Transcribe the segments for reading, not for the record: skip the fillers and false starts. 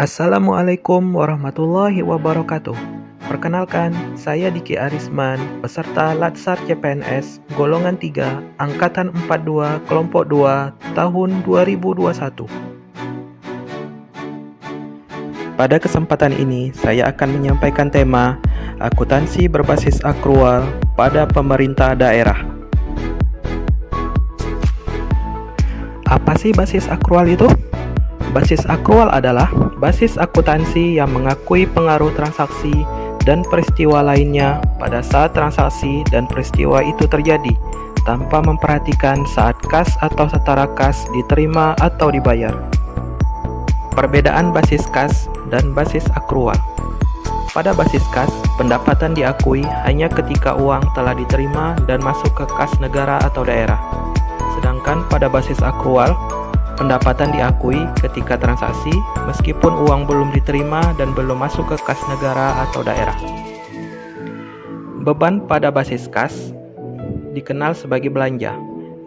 Assalamualaikum warahmatullahi wabarakatuh. Perkenalkan, saya Diki Arisman, peserta Latsar CPNS golongan 3, angkatan 42, kelompok 2, tahun 2021. Pada kesempatan ini, saya akan menyampaikan tema akuntansi berbasis akrual pada pemerintah daerah. Apa sih basis akrual itu? Basis akrual adalah basis akuntansi yang mengakui pengaruh transaksi dan peristiwa lainnya pada saat transaksi dan peristiwa itu terjadi, tanpa memperhatikan saat kas atau setara kas diterima atau dibayar. Perbedaan basis kas dan basis akrual. Pada basis kas, pendapatan diakui hanya ketika uang telah diterima dan masuk ke kas negara atau daerah. Sedangkan pada basis akrual, pendapatan diakui ketika transaksi meskipun uang belum diterima dan belum masuk ke kas negara atau daerah. Beban pada basis kas dikenal sebagai belanja,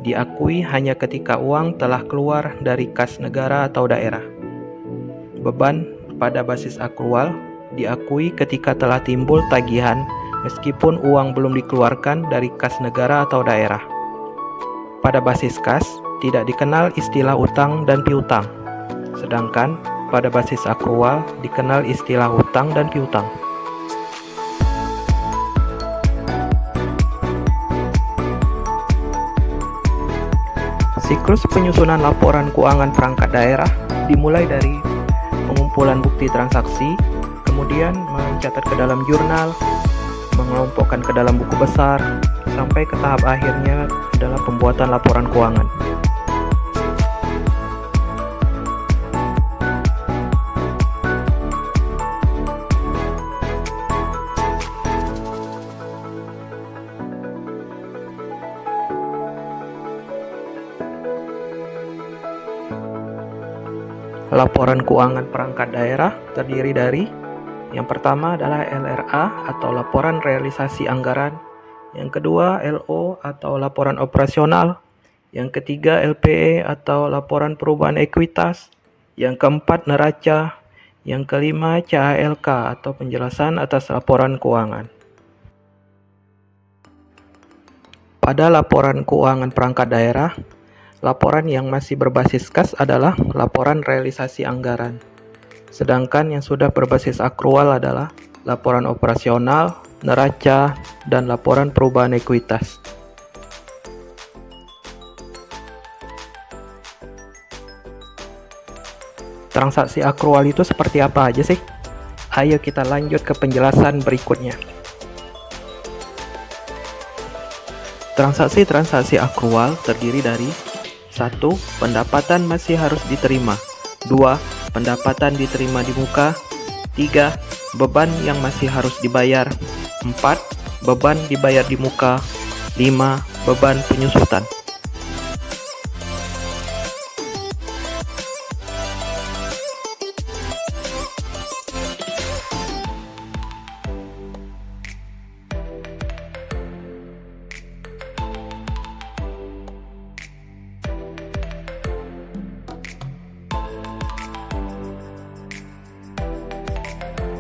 diakui hanya ketika uang telah keluar dari kas negara atau daerah. Beban pada basis akrual diakui ketika telah timbul tagihan meskipun uang belum dikeluarkan dari kas negara atau daerah. Pada basis kas tidak dikenal istilah utang dan piutang, sedangkan pada basis akrual dikenal istilah utang dan piutang. Siklus penyusunan laporan keuangan perangkat daerah dimulai dari pengumpulan bukti transaksi, kemudian mencatat ke dalam jurnal, mengelompokkan ke dalam buku besar, sampai ke tahap akhirnya adalah pembuatan laporan keuangan. Laporan keuangan perangkat daerah terdiri dari yang pertama adalah LRA atau laporan realisasi anggaran, yang kedua LO atau laporan operasional, yang ketiga LPE atau laporan perubahan ekuitas, yang keempat neraca, yang kelima CALK atau penjelasan atas laporan keuangan. Pada laporan keuangan perangkat daerah, laporan yang masih berbasis kas adalah laporan realisasi anggaran. Sedangkan yang sudah berbasis akrual adalah laporan operasional, neraca, dan laporan perubahan ekuitas. Transaksi akrual itu seperti apa aja sih? Ayo kita lanjut ke penjelasan berikutnya. Transaksi-transaksi akrual terdiri dari 1. Pendapatan masih harus diterima. 2. Pendapatan diterima di muka. 3. Beban yang masih harus dibayar. 4. Beban dibayar di muka. 5. Beban penyusutan.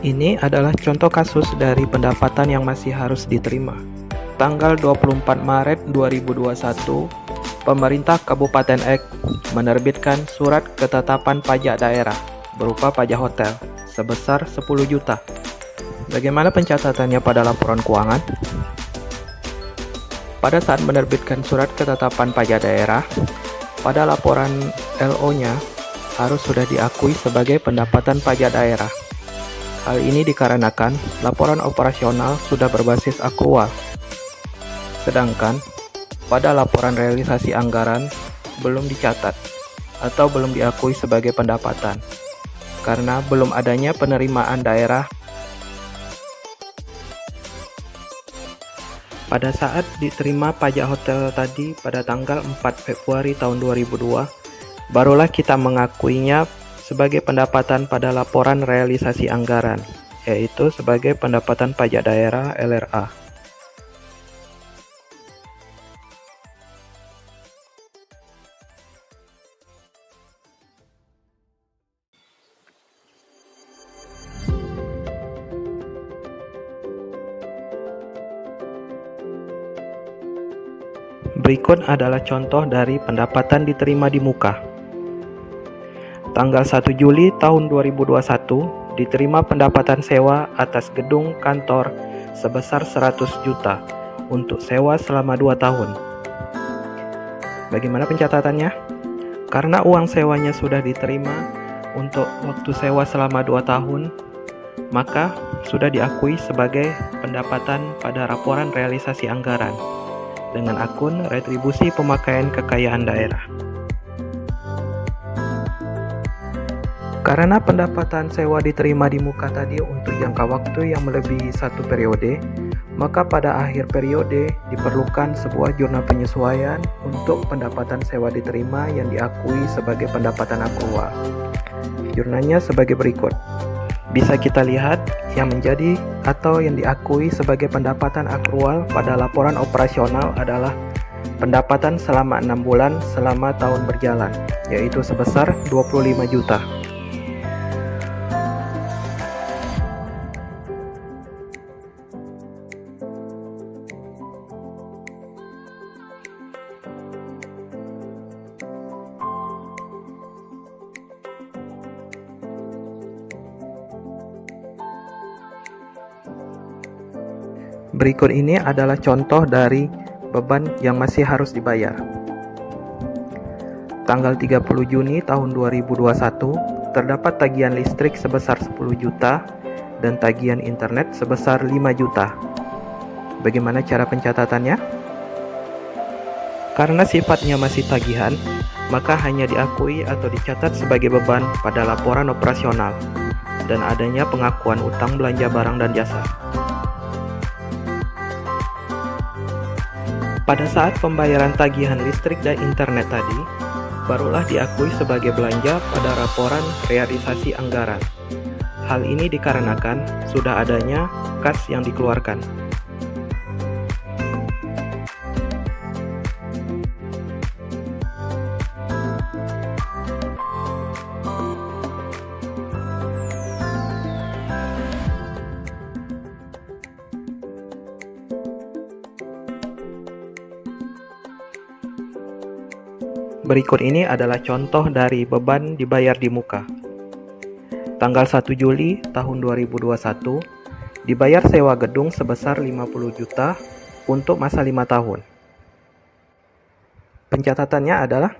Ini adalah contoh kasus dari pendapatan yang masih harus diterima. Tanggal 24 Maret 2021, pemerintah Kabupaten X menerbitkan surat ketetapan pajak daerah berupa pajak hotel sebesar 10 juta. Bagaimana pencatatannya pada laporan keuangan? Pada saat menerbitkan surat ketetapan pajak daerah, pada laporan LO-nya harus sudah diakui sebagai pendapatan pajak daerah. Hal ini dikarenakan laporan operasional sudah berbasis akrual. Sedangkan pada laporan realisasi anggaran belum dicatat atau belum diakui sebagai pendapatan karena belum adanya penerimaan daerah. Pada saat diterima pajak hotel tadi pada tanggal 4 Februari tahun 2002, barulah kita mengakuinya sebagai pendapatan pada laporan realisasi anggaran, yaitu sebagai pendapatan pajak daerah LRA. Berikut adalah contoh dari pendapatan diterima di muka. Tanggal 1 Juli tahun 2021, diterima pendapatan sewa atas gedung kantor sebesar 100 juta untuk sewa selama 2 tahun. Bagaimana pencatatannya? Karena uang sewanya sudah diterima untuk waktu sewa selama 2 tahun, maka sudah diakui sebagai pendapatan pada laporan realisasi anggaran dengan akun retribusi pemakaian kekayaan daerah. Karena pendapatan sewa diterima di muka tadi untuk jangka waktu yang melebihi 1 periode, maka pada akhir periode diperlukan sebuah jurnal penyesuaian untuk pendapatan sewa diterima yang diakui sebagai pendapatan akrual. Jurnalnya sebagai berikut. Bisa kita lihat yang menjadi atau yang diakui sebagai pendapatan akrual pada laporan operasional adalah pendapatan selama 6 bulan selama tahun berjalan, yaitu sebesar 25 juta. Berikut ini adalah contoh dari beban yang masih harus dibayar. Tanggal 30 Juni tahun 2021, terdapat tagihan listrik sebesar 10 juta dan tagihan internet sebesar 5 juta. Bagaimana cara pencatatannya? Karena sifatnya masih tagihan, maka hanya diakui atau dicatat sebagai beban pada laporan operasional dan adanya pengakuan utang belanja barang dan jasa. Pada saat pembayaran tagihan listrik dan internet tadi, barulah diakui sebagai belanja pada laporan realisasi anggaran. Hal ini dikarenakan sudah adanya kas yang dikeluarkan. Berikut ini adalah contoh dari beban dibayar di muka. Tanggal 1 Juli tahun 2021, dibayar sewa gedung sebesar 50 juta untuk masa 5 tahun. Pencatatannya adalah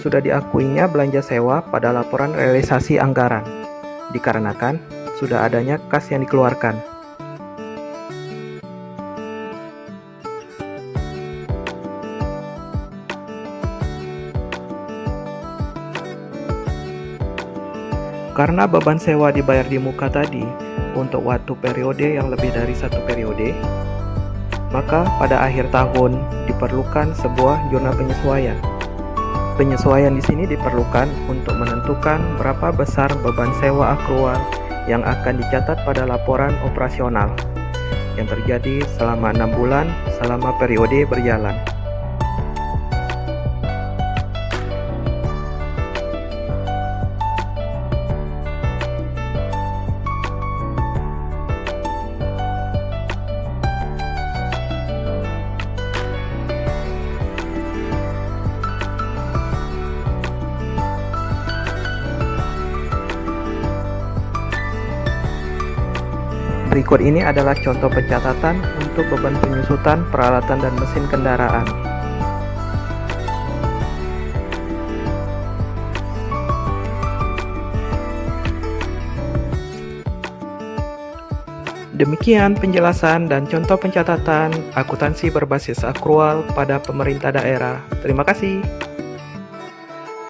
sudah diakuinya belanja sewa pada laporan realisasi anggaran, dikarenakan sudah adanya kas yang dikeluarkan. Karena beban sewa dibayar di muka tadi untuk waktu periode yang lebih dari 1 periode, maka pada akhir tahun diperlukan sebuah jurnal penyesuaian. Penyesuaian di sini diperlukan untuk menentukan berapa besar beban sewa akrual yang akan dicatat pada laporan operasional yang terjadi selama 6 bulan selama periode berjalan. Berikut ini adalah contoh pencatatan untuk beban penyusutan peralatan dan mesin kendaraan. Demikian penjelasan dan contoh pencatatan akuntansi berbasis akrual pada pemerintah daerah. Terima kasih.